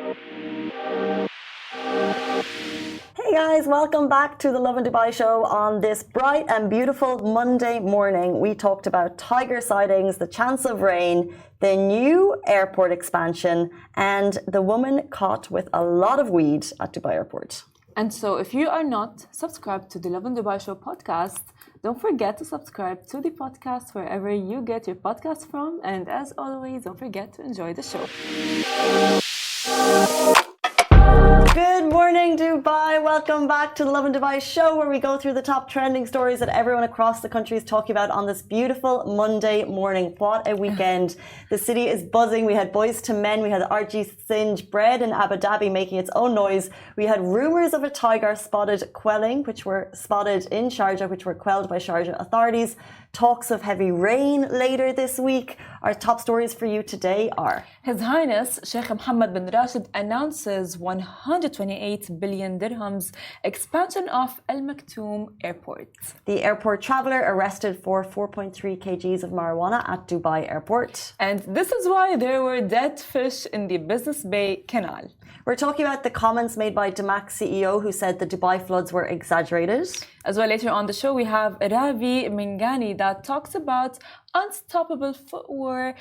Hey guys, welcome back to the Lovin Dubai show. On this bright and beautiful Monday morning, we talked about tiger sightings, the chance of rain, the new airport expansion, and the woman caught with a lot of weed at Dubai Airport. And so if you are not subscribed to the Lovin Dubai show podcast, don't forget to subscribe to the podcast wherever you get your podcast from. And as always, don't forget to enjoy the show. Good morning, Dubai. Welcome back to the Lovin Dubai show, where we go through the top trending stories that everyone across the country is talking about on this beautiful Monday morning. What a weekend. The city is buzzing. We had Boys to Men. We had RG Singe Bread in Abu Dhabi making its own noise. We had rumours of a tiger spotted in Sharjah, which were quelled by Sharjah authorities. Talks of heavy rain later this week. Our top stories for you today are: His Highness Sheikh Mohammad bin Rashid announces 128 billion dirhams expansion of Al Maktoum Airport. The airport traveller arrested for 4.3 kgs of marijuana at Dubai Airport. And this is why there were dead fish in the Business Bay Canal. We're talking about the comments made by Damac CEO, who said the Dubai floods were exaggerated. As well, later on the show, we have Ravi Menghani that talks about unstoppable footwear,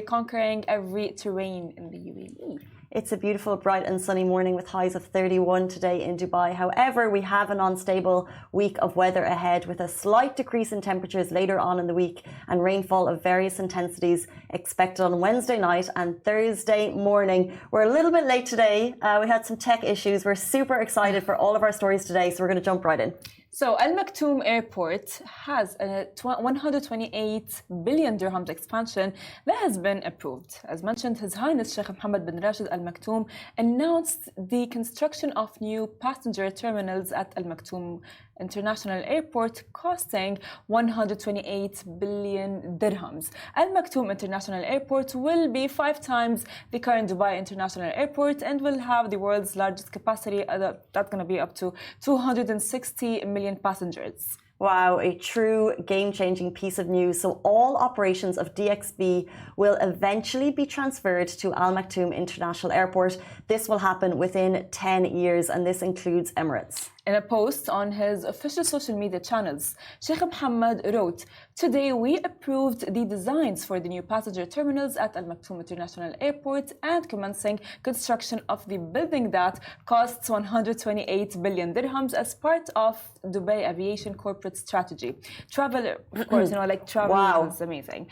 conquering every terrain in the UAE. It's a beautiful, bright and sunny morning with highs of 31 today in Dubai. However, we have an unstable week of weather ahead, with a slight decrease in temperatures later on in the week and rainfall of various intensities expected on Wednesday night and Thursday morning. We're a little bit late today. We had some tech issues. We're super excited for all of our stories today, so we're going to jump right in. So Al Maktoum Airport has a 128 billion dirhams expansion that has been approved. As mentioned, His Highness Sheikh Mohammad bin Rashid Al Maktoum announced the construction of new passenger terminals at Al Maktoum International Airport, costing 128 billion dirhams. Al Maktoum International Airport will be 5 times the current Dubai International Airport and will have the world's largest capacity. That's going to be up to 260 million passengers. Wow, a true game-changing piece of news. So all operations of DXB will eventually be transferred to Al Maktoum International Airport. This will happen within 10 years, and this includes Emirates. In a post on his official social media channels, Sheikh Mohammad wrote, "Today we approved the designs for the new passenger terminals at Al Maktoum International Airport and commencing construction of the building that costs 128 billion dirhams as part of Dubai Aviation corporate strategy." Travel, of course, travel wow. is amazing.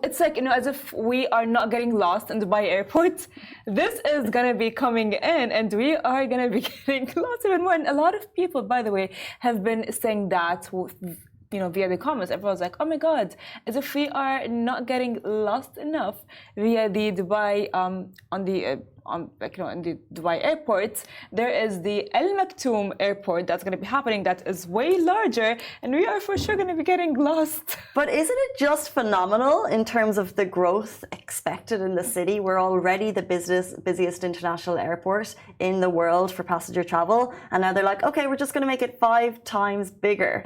It's like, as if we are not getting lost in Dubai Airport. This is going to be coming in and we are going to be getting lost even more. And a lot of people, by the way, have been saying that, via the comments. Everyone's like, oh my God, as if we are not getting lost enough via the Dubai, in the Dubai airport. There is the Al Maktoum airport that's going to be happening that is way larger, and we are for sure going to be getting lost. But isn't it just phenomenal in terms of the growth expected in the city? We're already the busiest international airport in the world for passenger travel, and now they're like, okay, we're just going to make it 5 times bigger.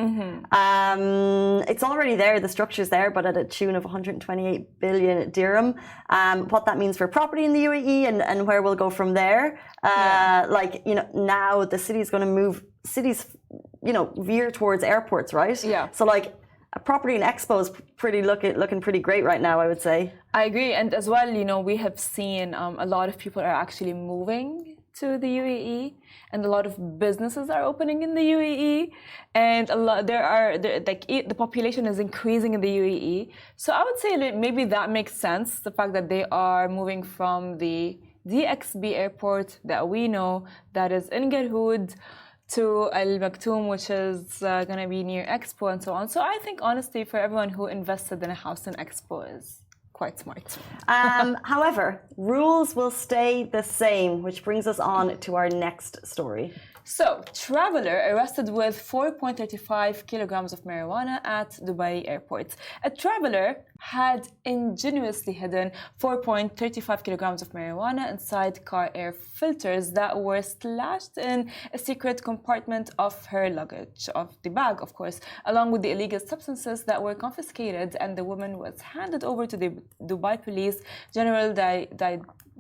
It's already there, the structure's there, but at a tune of 128 billion dirham. What that means for property in the UAE and where we'll go from there. Now the city's going to move, veer towards airports, right? Yeah. So a property in Expo is looking pretty great right now, I would say. I agree. And as well, we have seen a lot of people are actually moving to the UAE, and a lot of businesses are opening in the UAE, and the population is increasing in the UAE. So I would say that maybe that makes sense, the fact that they are moving from the DXB airport that we know that is in Garhoud to Al Maktoum, which is going to be near Expo and so on. So I think honestly, for everyone who invested in a house in Expo is quite smart. However, rules will stay the same, which brings us on to our next story. So, traveler arrested with 4.35 kilograms of marijuana at Dubai airport. A traveler had ingeniously hidden 4.35 kilograms of marijuana inside car air filters that were stashed in a secret compartment of her luggage, of the bag, of course, along with the illegal substances that were confiscated, and the woman was handed over to the Dubai Police General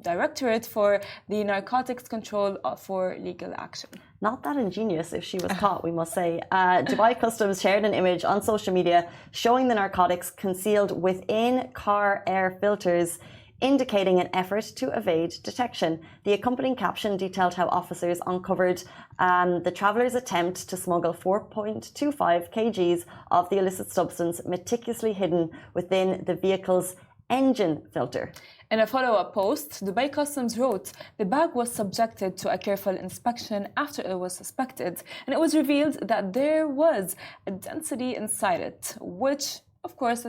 Directorate for the Narcotics Control for legal action. Not that ingenious if she was caught, we must say. Dubai Customs shared an image on social media showing the narcotics concealed within car air filters, indicating an effort to evade detection. The accompanying caption detailed how officers uncovered the traveller's attempt to smuggle 4.25 kgs of the illicit substance meticulously hidden within the vehicle's engine filter. In a follow-up post, Dubai Customs wrote, the bag was subjected to a careful inspection after it was suspected, and it was revealed that there was a density inside it, which of course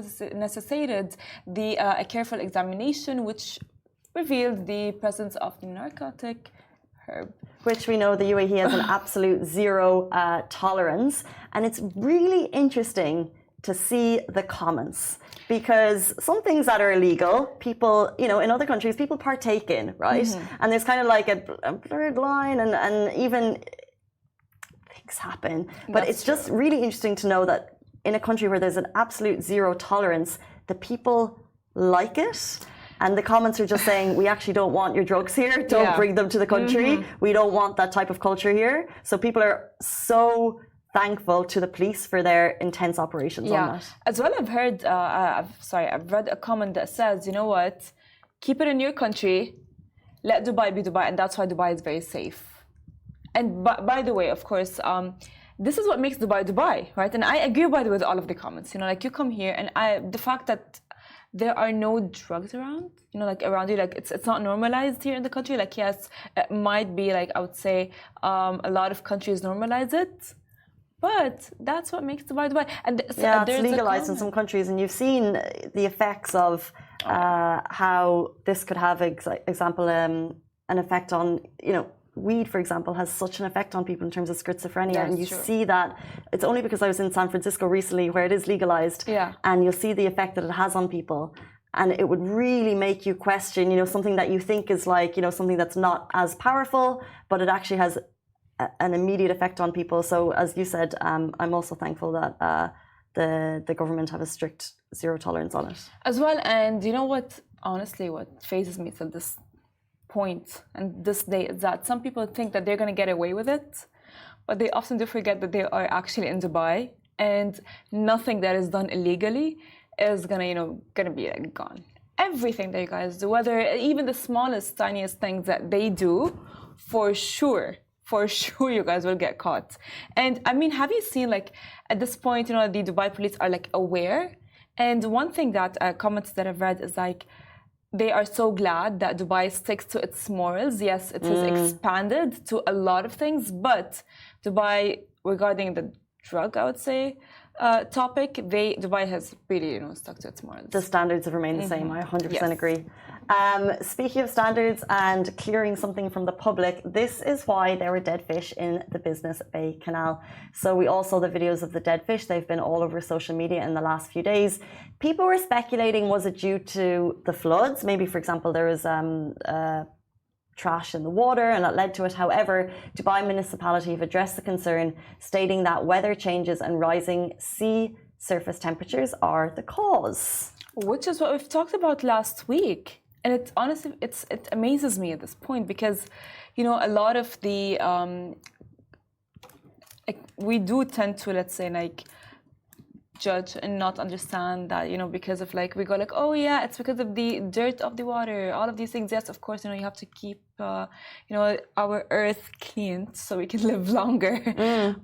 necessitated a careful examination, which revealed the presence of the narcotic herb. Which we know the UAE has an absolute zero tolerance. And it's really interesting to see the comments, because some things that are illegal, people, in other countries, people partake in, right? And there's kind of like a blurred line, and even things happen. But it's just really interesting to know that in a country where there's an absolute zero tolerance, the people like it. And the comments are just saying, we actually don't want your drugs here. Don't bring them to the country. We don't want that type of culture here. So people are so thankful to the police for their intense operations on that. As well, I've heard, I've read a comment that says, you know what, keep it in your country, let Dubai be Dubai, and that's why Dubai is very safe. And by the way, of course, this is what makes Dubai Dubai, right? And I agree, by the way, with all of the comments. Like you come here, and the fact that there are no drugs around, around you, like it's not normalized here in the country. Like, yes, it might be like, I would say, a lot of countries normalize it, but that's what makes Dubai Dubai. And it's legalized in some countries, and you've seen the effects of how this could have, example, an effect on, weed, for example, has such an effect on people in terms of schizophrenia. And you see that. It's only because I was in San Francisco recently where it is legalized. And you'll see the effect that it has on people. And it would really make you question, something that you think is like, something that's not as powerful, but it actually has an immediate effect on people. So as you said, I'm also thankful that the government have a strict zero tolerance on it. As well, and you know what, honestly, what phases me till this point and this day is that some people think that they're going to get away with it, but they often do forget that they are actually in Dubai, and nothing that is done illegally is gonna be like gone. Everything that you guys do, whether even the smallest, tiniest things that they do, for sure you guys will get caught. And I mean, have you seen, like, at this point, the Dubai police are like aware, and one thing that comments that I've read is like, they are so glad that Dubai sticks to its morals. Yes, it has expanded to a lot of things, but Dubai, regarding the drug, I would say, topic, Dubai has really, stuck to its morals. The standards have remained the same. I 100% agree. Speaking of standards and clearing something from the public, this is why there were dead fish in the Business Bay Canal. So we all saw the videos of the dead fish. They've been all over social media in the last few days. People were speculating, was it due to the floods? Maybe, for example, there was trash in the water and that led to it. However, Dubai municipality have addressed the concern, stating that weather changes and rising sea surface temperatures are the cause. Which is what we've talked about last week. And it honestly, it amazes me at this point because, a lot of the, we do tend to, let's say, like, judge and not understand that, because of, like, we go like, oh yeah, it's because of the dirt of the water, all of these things. Yes, of course, you have to keep, our earth clean so we can live longer.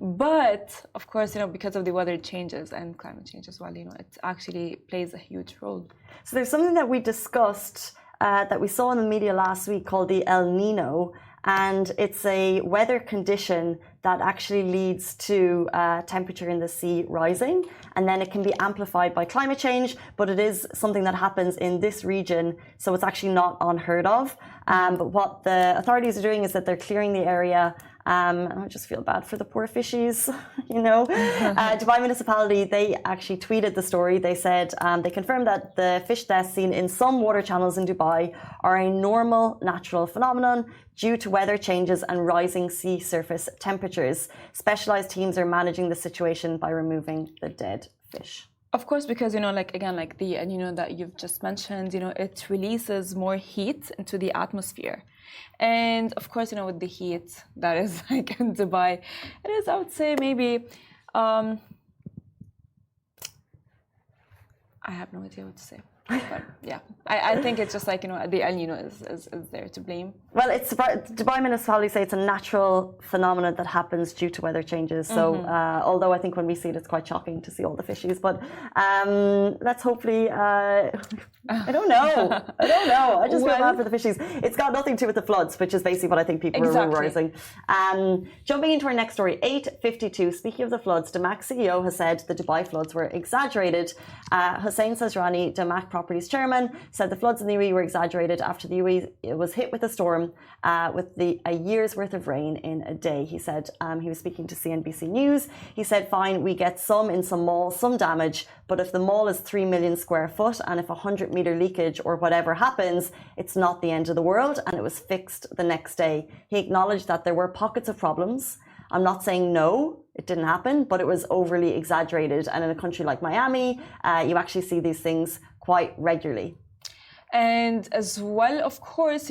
But of course, because of the weather changes and climate change as well, it actually plays a huge role. So there's something that we discussed that we saw in the media last week called the El Nino, and it's a weather condition that actually leads to temperature in the sea rising, and then it can be amplified by climate change, but it is something that happens in this region, so it's actually not unheard of. But what the authorities are doing is that they're clearing the area. And I just feel bad for the poor fishies, Dubai municipality, they actually tweeted the story. They said they confirmed that the fish deaths seen in some water channels in Dubai are a normal natural phenomenon due to weather changes and rising sea surface temperatures. Specialized teams are managing the situation by removing the dead fish. Of course, because like again, like and that you've just mentioned, it releases more heat into the atmosphere, and of course, with the heat that is like in Dubai, it is, I would say, maybe. I have no idea what to say. But yeah, I think it's just like, the El Nino is there to blame. Well, it's Dubai municipality say it's a natural phenomenon that happens due to weather changes. So although I think when we see it, it's quite shocking to see all the fishies. But let's hopefully, I don't know. I just feel bad for the fishies. It's got nothing to do with the floods, which is basically what I think people are realizing. Jumping into our next story, 8:52. Speaking of the floods, Damac CEO has said the Dubai floods were exaggerated. Hussein Sajrani, Damac Properties chairman, said the floods in the UAE were exaggerated after the UAE was hit with a storm with a year's worth of rain in a day. He said he was speaking to CNBC News. He said, fine, we get some in some malls, some damage, but if the mall is 3 million square foot and if 100-meter leakage or whatever happens, it's not the end of the world, and it was fixed the next day. He acknowledged that there were pockets of problems. I'm not saying no, it didn't happen, but it was overly exaggerated. And in a country like Miami, you actually see these things quite regularly. And as well, of course,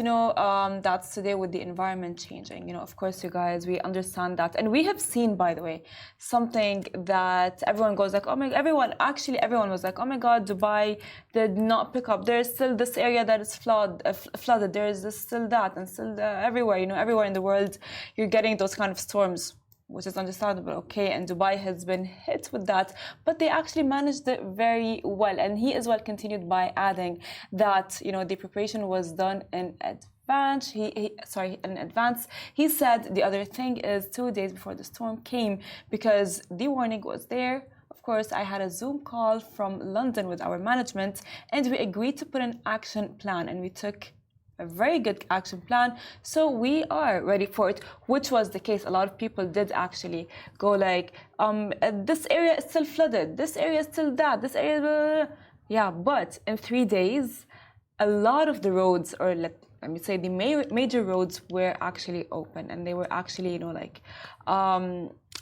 that's today with the environment changing. Of course, you guys, we understand that. And we have seen, by the way, something that everyone goes like, oh my, everyone was like, oh my God, Dubai did not pick up. There's still this area that is flooded. There's still that, and still everywhere, everywhere in the world, you're getting those kind of storms, which is understandable, okay, and Dubai has been hit with that, but they actually managed it very well. And he as well continued by adding that, the preparation was done in advance. In advance. He said the other thing is 2 days before the storm came, because the warning was there. Of course, I had a Zoom call from London with our management, and we agreed to put an action plan, and we took a very good action plan, so we are ready for it, which was the case. A lot of people did actually go like, this area is still flooded, this area is still that, this area, blah, blah, blah. Yeah, but in 3 days, a lot of the roads, or let me say the major roads, were actually open, and they were actually,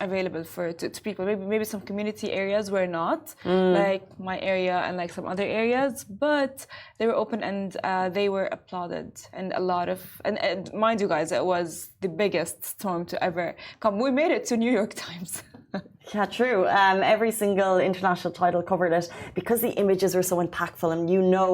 available to people. Maybe some community areas were not, like my area and like some other areas, but they were open, and they were applauded. And a lot of, and mind you guys, it was the biggest storm to ever come. We made it to New York Times. Yeah, true. Every single international title covered it because the images are so impactful, and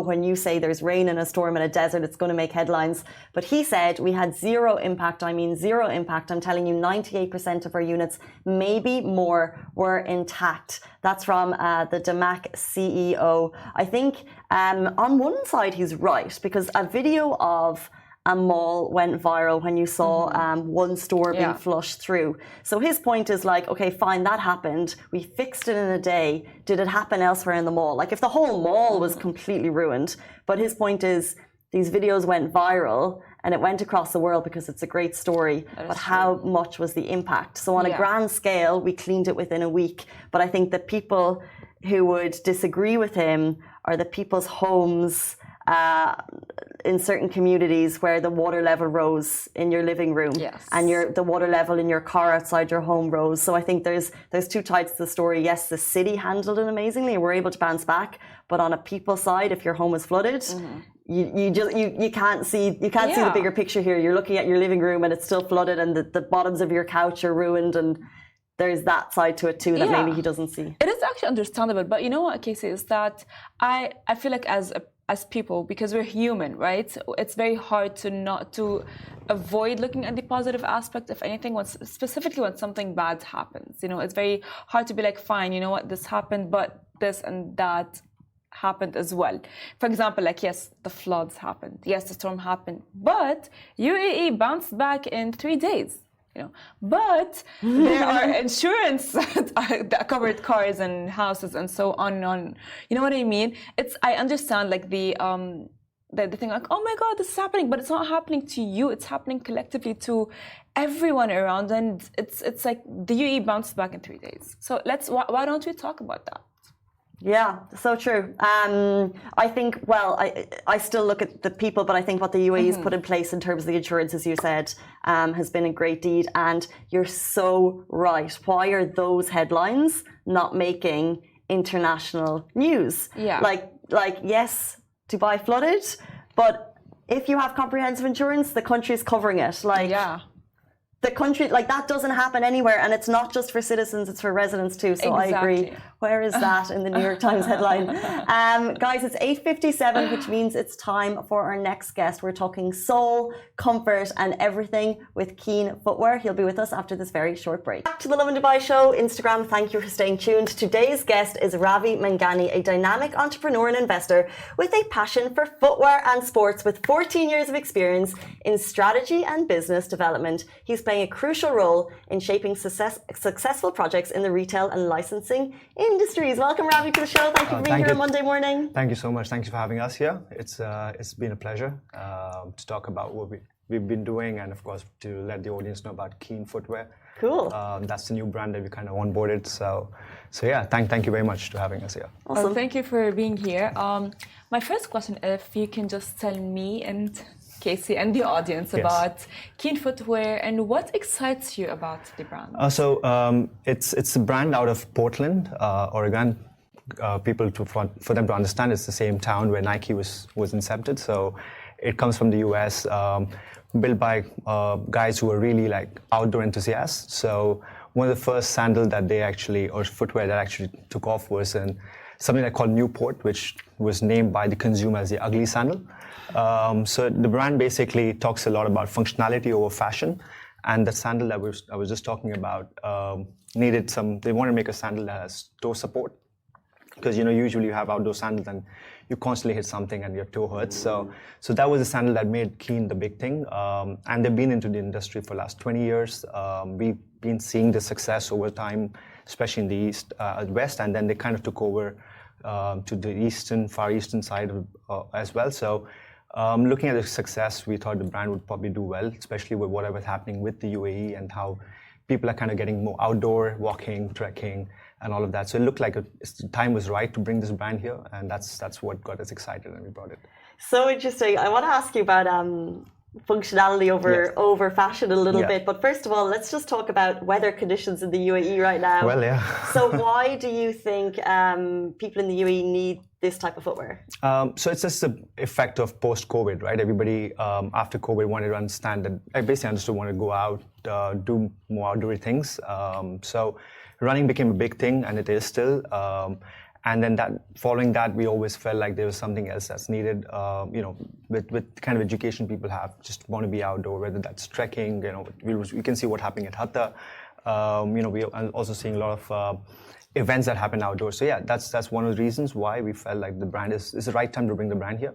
when you say there's rain in a storm in a desert, it's going to make headlines. But he said we had zero impact. I mean, zero impact. I'm telling you, 98% of our units, maybe more, were intact. That's from the Damac CEO. I think on one side he's right, because a video of a mall went viral when you saw one store being flushed through. So his point is like, okay, fine, that happened. We fixed it in a day. Did it happen elsewhere in the mall? Like if the whole mall was completely ruined. But his point is these videos went viral, and it went across the world because it's a great story. But how much was the impact? So on a grand scale, we cleaned it within a week. But I think the people who would disagree with him are the people's homes in certain communities where the water level rose in your living room, and the water level in your car outside your home rose. So I think there's two sides to the story. Yes, the city handled it amazingly and were able to bounce back, but on a people side, if your home is flooded, you can't see the bigger picture here. You're looking at your living room and it's still flooded, and the bottoms of your couch are ruined, and there's that side to it too that maybe he doesn't see. It is actually understandable, but you know what, Casey, is that I feel like as people, because we're human, right? It's very hard to avoid looking at the positive aspect of anything, specifically when something bad happens. It's very hard to be like, fine, you know what, this happened, but this and that happened as well. For example, like, yes, the floods happened. Yes, the storm happened. But UAE bounced back in 3 days. But there are insurance that covered cars and houses and so on and on. You know what I mean? I understand like the thing like, oh my God, this is happening, but it's not happening to you. It's happening collectively to everyone around, and it's like the UAE bounced back in 3 days. So why don't we talk about that? Yeah, so true. I think, I still look at the people, but I think what the UAE has put in place in terms of the insurance, as you said, has been a great deed. And you're so right. Why are those headlines not making international news. Yeah. Like yes, Dubai flooded, but if you have comprehensive insurance, the country's covering it. Like Yeah. the country, like that doesn't happen anywhere, and it's not just for citizens, it's for residents too. So I agree. Exactly. Where is that in the New York Times headline? Guys, it's 8:57, which means it's time for our next guest. We're talking soul, comfort, and everything with Keen Footwear. He'll be with us after this very short break. Back to the Lovin Dubai show, Instagram. Thank you for staying tuned. Today's guest is Ravi Menghani, a dynamic entrepreneur and investor with a passion for footwear and sports, with 14 years of experience in strategy and business development. He's playing a crucial role in shaping successful projects in the retail and licensing industries. Welcome, Ravi, to the show. Thank you for being here on Monday morning. Thank you so much. Thank you for having us here. It's been a pleasure to talk about what we've been doing, and of course to let the audience know about Keen Footwear. Cool. That's the new brand that we kind of onboarded. So yeah, thank you very much for having us here. Awesome. Well, thank you for being here. My first question, if you can just tell me and Casey and the audience about Keen Footwear and what excites you about the brand. It's a brand out of Portland, Oregon. For them to understand, it's the same town where Nike was incepted. So it comes from the US, built by guys who are really like outdoor enthusiasts. So one of the first sandals that they actually, or footwear that actually took off, was something they called Newport, which was named by the consumer as the ugly sandal. So the brand basically talks a lot about functionality over fashion, and the sandal that I was just talking about they want to make a sandal that has toe support, because usually you have outdoor sandals and you constantly hit something and your toe hurts. So that was a sandal that made Keen the big thing, and they've been into the industry for the last 20 years. We've been seeing the success over time, especially in the west, and then they kind of took over to the far eastern side as well. So looking at the success, we thought the brand would probably do well, especially with whatever's happening with the UAE and how people are kind of getting more outdoor, walking, trekking, and all of that. So it looked like the time was right to bring this brand here, and that's what got us excited, and we brought it. So interesting. I want to ask you about functionality over fashion a little bit, but first of all, let's just talk about weather conditions in the UAE right now. Well, yeah. So why do you think people in the UAE need this type of footwear? So it's just the effect of post-COVID, right? Everybody after COVID wanted to understand that. I basically understood wanted to go out, do more outdoorsy things. So running became a big thing, and it is still. And then following that, we always felt like there was something else that's needed. With the kind of education people have, just want to be outdoor, whether that's trekking. We can see what happening at Hatta. We are also seeing a lot of events that happen outdoors. So yeah, that's one of the reasons why we felt like the brand is the right time to bring the brand here.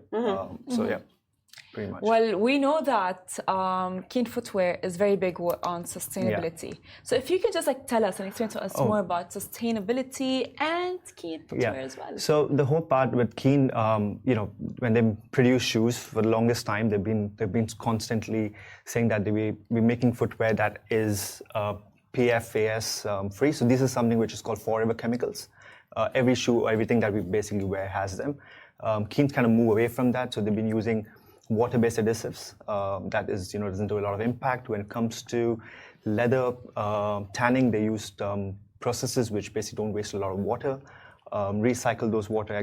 So yeah, pretty much. Well, we know that Keen Footwear is very big on sustainability. So if you can just tell us and explain to us more about sustainability and Keen Footwear as well. So the whole part with Keen, when they produce shoes for the longest time, they've been constantly saying that we're making footwear that is PFAS free. So this is something which is called forever chemicals. Every shoe, everything that we basically wear has them. Keen's kind of move away from that. So they've been using water-based adhesives. That is, doesn't do a lot of impact. When it comes to leather tanning, they used processes which basically don't waste a lot of water. Recycle those water.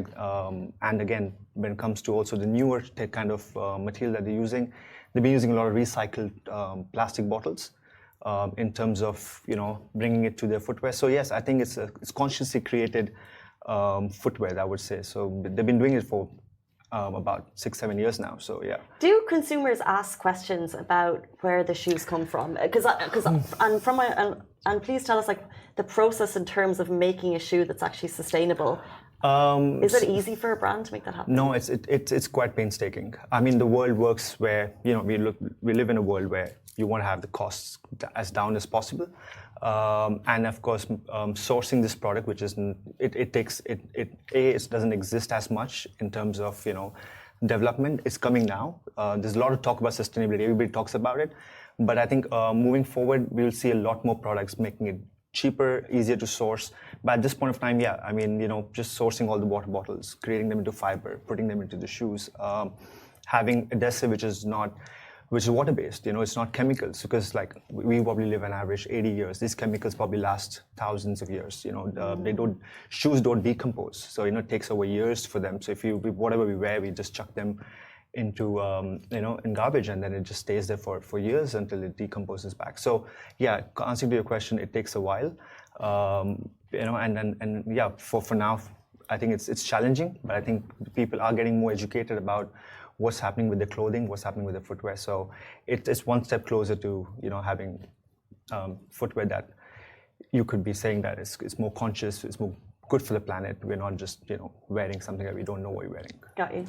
And again, when it comes to also the newer kind of material that they're using, they've been using a lot of recycled plastic bottles. In terms of bringing it to their footwear. So yes, I think it's consciously created footwear, I would say. So they've been doing it for about 6-7 years now. So yeah. Do consumers ask questions about where the shoes come from? And please tell us the process in terms of making a shoe that's actually sustainable. Is it easy for a brand to make that happen? No, it's quite painstaking. I mean, the world works where we live in a world where you want to have the costs as down as possible, and of course, sourcing this product, which is it doesn't exist as much in terms of development. It's coming now. There's a lot of talk about sustainability. Everybody talks about it, but I think moving forward, we will see a lot more products making it cheaper, easier to source. But at this point of time, just sourcing all the water bottles, creating them into fiber, putting them into the shoes, having adhesive which is not which is water-based. It's not chemicals, because like we probably live an average 80 years. These chemicals probably last thousands of years. Shoes don't decompose, so it takes over years for them. So whatever we wear, we just chuck them into in garbage, and then it just stays there for years until it decomposes back. So yeah, answering to your question, it takes a while. For now, I think it's challenging, but I think people are getting more educated about what's happening with the clothing, what's happening with the footwear. So it's one step closer to having footwear that you could be saying that it's more conscious, it's more good for the planet. We're not just wearing something that we don't know what we're wearing. Got you.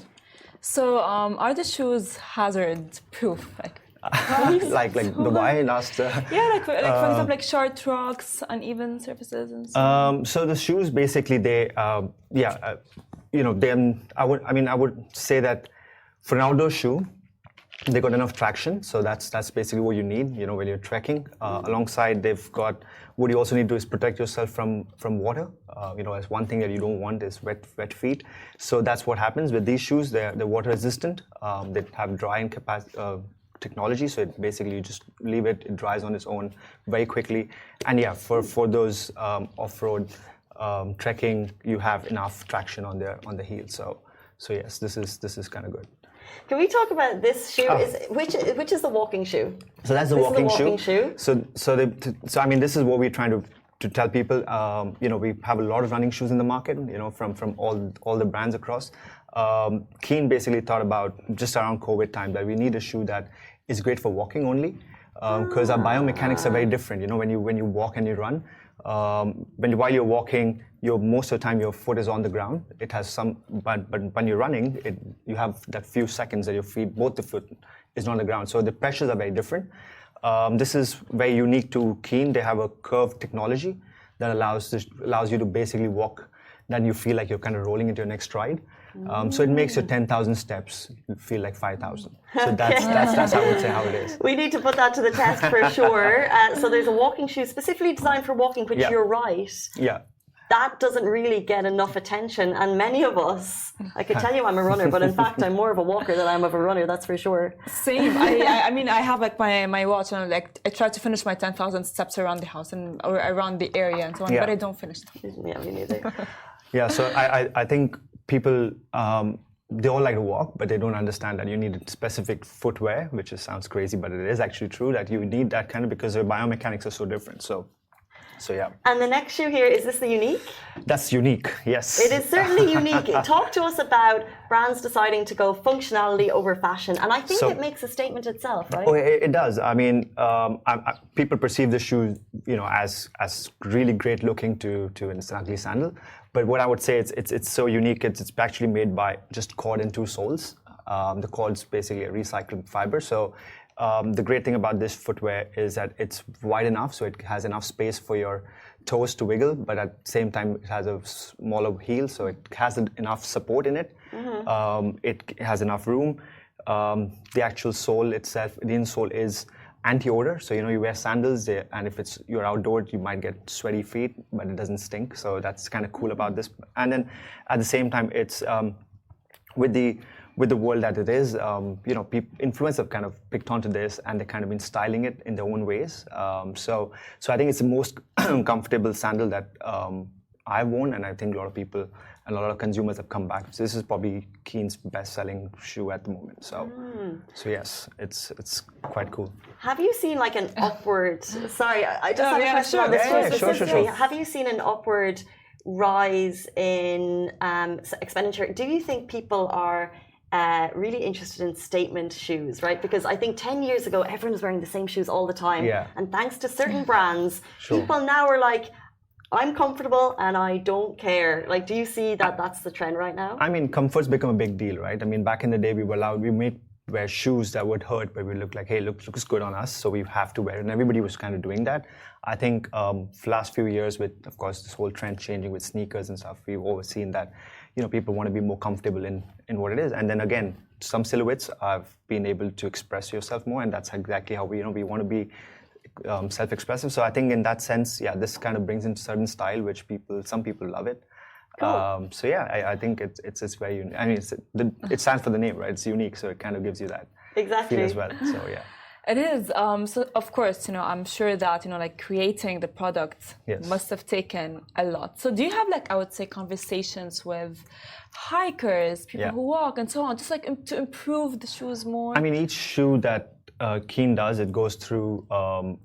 So are the shoes hazard proof? like the wine last. Yeah, for example, like short rocks, uneven surfaces, and so on. So the shoes basically I would say that for an outdoor shoe, they got enough traction, so that's basically what you need. When you're trekking. Alongside, they've got what you also need to do is protect yourself from water. As one thing that you don't want is wet feet. So that's what happens with these shoes. They're water resistant. They have drying technology, so basically you just leave it. It dries on its own very quickly. And yeah, for those off-road trekking, you have enough traction on the heel. So yes, this is kind of good. Can we talk about this shoe? Which is the walking shoe? So that's the walking shoe. So I mean, this is what we're trying to tell people. We have a lot of running shoes in the market. From all the brands across. Keen basically thought about just around COVID time that we need a shoe that is great for walking only, because our biomechanics are very different. When you walk and you run, while you're walking, most of the time your foot is on the ground. It has some, but when you're running, you have that few seconds that your feet, both the foot, is not on the ground. So the pressures are very different. This is very unique to Keen. They have a curved technology that allows you to basically walk. Then you feel like you're kind of rolling into your next stride. So it makes your 10,000 steps feel like 5,000. So that's how I would say how it is. We need to put that to the test for sure. So there's a walking shoe specifically designed for walking, which you're right. Yeah. That doesn't really get enough attention, and many of us, I could tell you I'm a runner, but in fact I'm more of a walker than I'm of a runner, that's for sure. Same. I mean, I have like my watch, and like I try to finish my 10,000 steps around the house or around the area and so on, but I don't finish them. Yeah, me neither. Yeah, so I think people, they all like to walk, but they don't understand that you need specific footwear, which sounds crazy, but it is actually true that you need that kind of, because their biomechanics are so different. So yeah. And the next shoe here, is this the Unique? That's unique, yes. It is certainly unique. Talk to us about brands deciding to go functionality over fashion. And I think it makes a statement itself, right? Oh, it does. I mean, people perceive the shoe, as really great looking to an ugly sandal. But what I would say, it's so unique. It's actually made by just cord and two soles. The cord's basically a recycled fiber. So the great thing about this footwear is that it's wide enough, so it has enough space for your toes to wiggle, but at the same time it has a smaller heel, so it has enough support in it. It has enough room. The actual sole itself, the insole is anti-odor, so you wear sandals, and if you're outdoors, you might get sweaty feet, but it doesn't stink. So that's kind of cool about this. And then at the same time, it's with the world that it is, influencers have kind of picked onto this, and they've kind of been styling it in their own ways. So I think it's the most comfortable sandal that I've worn, and I think a lot of people and a lot of consumers have come back. So this is probably Keen's best-selling shoe at the moment. So yes, it's quite cool. Have you seen like an upward? Sorry, I just have a question on this specifically. Sure. Have you seen an upward rise in expenditure? Do you think people are really interested in statement shoes, right? Because I think 10 years ago, everyone was wearing the same shoes all the time. Yeah. And thanks to certain brands, people now are like, I'm comfortable and I don't care. Like, do you see that that's the trend right now? I mean, comfort's become a big deal, right? I mean, back in the day, we made wear shoes that would hurt, but we look like, hey, looks good on us, so we have to wear it. And everybody was kind of doing that. I think for last few years with, of course, this whole trend changing with sneakers and stuff, we've always seen that, people want to be more comfortable in what it is. And then again, some silhouettes have been able to express yourself more, and that's exactly how we want to be self-expressive. So I think in that sense, this kind of brings in certain style, which some people love it. Cool. So I think it's very unique. I mean, it stands for the name, right? It's unique, so it kind of gives you that. Exactly. feel as well. So yeah. It is. So of course, I'm sure that, like creating the product Yes. must have taken a lot. So do you have I would say conversations with hikers, people who walk and so on, just to improve the shoes more? I mean, each shoe that Keen does, it goes through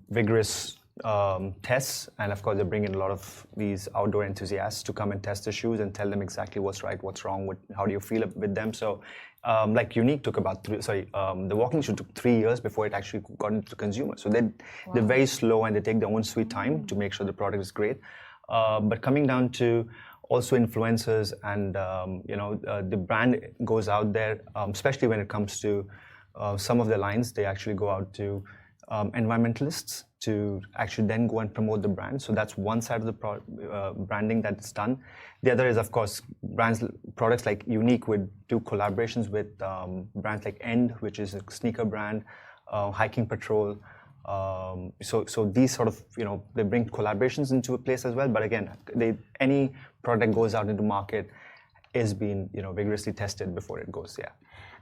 vigorous tests, and of course they bring in a lot of these outdoor enthusiasts to come and test the shoes and tell them exactly what's right, what's wrong, how do you feel with them. So like Unique took about the walking shoe took 3 years before it actually got into the consumer. So they're very slow and they take their own sweet time to make sure the product is great. But coming down to also influencers and the brand goes out there, especially when it comes to some of their lines, they actually go out to environmentalists to actually then go and promote the brand. So that's one side of the branding that's done. The other is, of course, products like Unique would do collaborations with brands like End, which is a sneaker brand, Hiking Patrol. So these sort of, they bring collaborations into a place as well. But again, any product goes out into market is being, vigorously tested before it goes,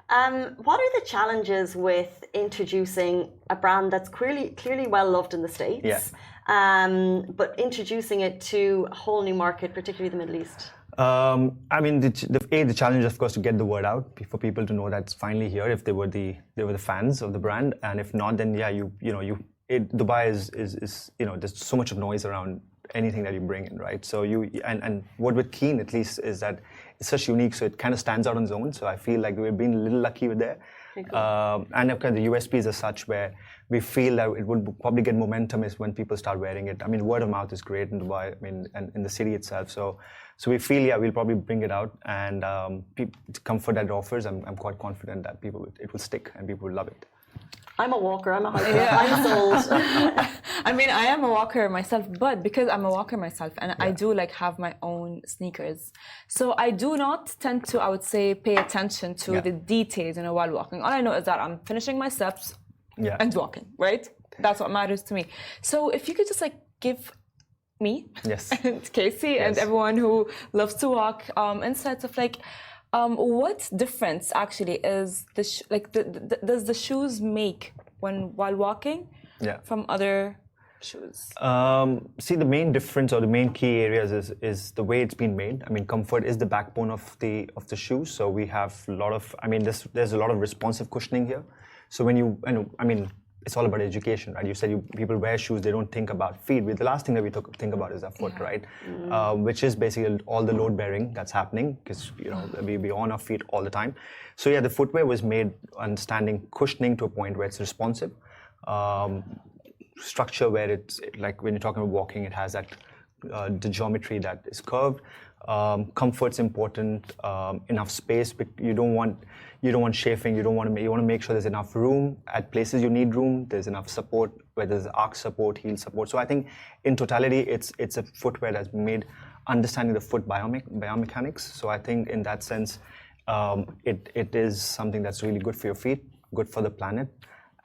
What are the challenges with introducing a brand that's clearly well loved in the States, but introducing it to a whole new market, particularly the Middle East? I mean, the challenge, of course, to get the word out for people to know that it's finally here. If they were the fans of the brand, and if not, then Dubai is there's so much of noise around anything that you bring in, right? So and what with Keen at least is that it's such unique, so it kind of stands out on its own. So I feel like we've been a little lucky with there. And of course, the USPs are such where we feel that it would probably get momentum is when people start wearing it. I mean, word of mouth is great in Dubai, and in the city itself. So we feel, we'll probably bring it out, and the comfort that it offers, I'm quite confident that it will stick and people will love it. I'm a walker, I'm a hiker, I'm sold. I mean, I am a walker myself, but because I'm a walker myself and I do have my own sneakers, so I do not tend to, I would say, pay attention to the details, while walking. All I know is that I'm finishing my steps and walking, right? That's what matters to me. So if you could just give me and Casey and everyone who loves to walk insights of what difference actually is does the shoes make while walking from other shoes? See, the main difference or the main key areas is the way it's been made. I mean, comfort is the backbone of the shoe. So we have a lot of, there's a lot of responsive cushioning here. So when it's all about education, right? You said people wear shoes, they don't think about feet. The last thing that we think about is our foot, right? Which is basically all the load bearing that's happening because, we be on our feet all the time. So the footwear was made understanding cushioning to a point where it's responsive. Structure where it's when you're talking about walking, it has that the geometry that is curved. Comfort's important. Enough space. You don't want chafing. You want to make sure there's enough room at places you need room. There's enough support, whether there's arch support, heel support. So I think in totality, it's a footwear that's made understanding the foot biomechanics. So I think in that sense, it is something that's really good for your feet, good for the planet.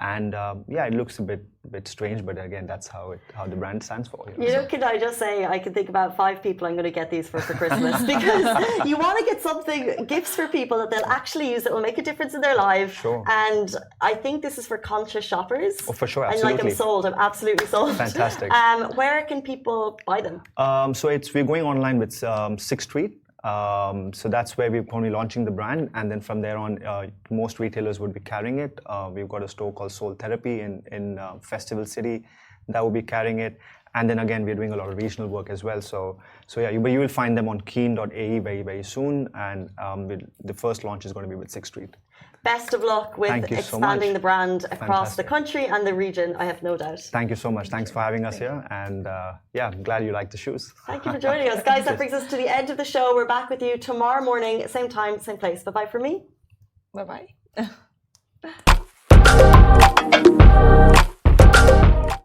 And it looks a bit strange, but again, that's how the brand stands for. Can I just say, I can think about 5 people I'm going to get these for Christmas because you want to get gifts for people that they'll actually use that will make a difference in their life. Sure. And I think this is for conscious shoppers. Oh, for sure, absolutely. And I'm sold. I'm absolutely sold. Fantastic. Where can people buy them? So we're going online with 6th Street. So that's where we're only launching the brand, and then from there on, most retailers would be carrying it. We've got a store called Soul Therapy in Festival City that will be carrying it, and then again we're doing a lot of regional work as well. But you will find them on keen.ae very, very soon, and the first launch is going to be with 6th Street. Best of luck with expanding the brand across the country and the region, I have no doubt. Thank you so much. Thanks for having us here. And I'm glad you like the shoes. Thank you for joining us. Guys, that brings us to the end of the show. We're back with you tomorrow morning, same time, same place. Bye-bye for me. Bye-bye.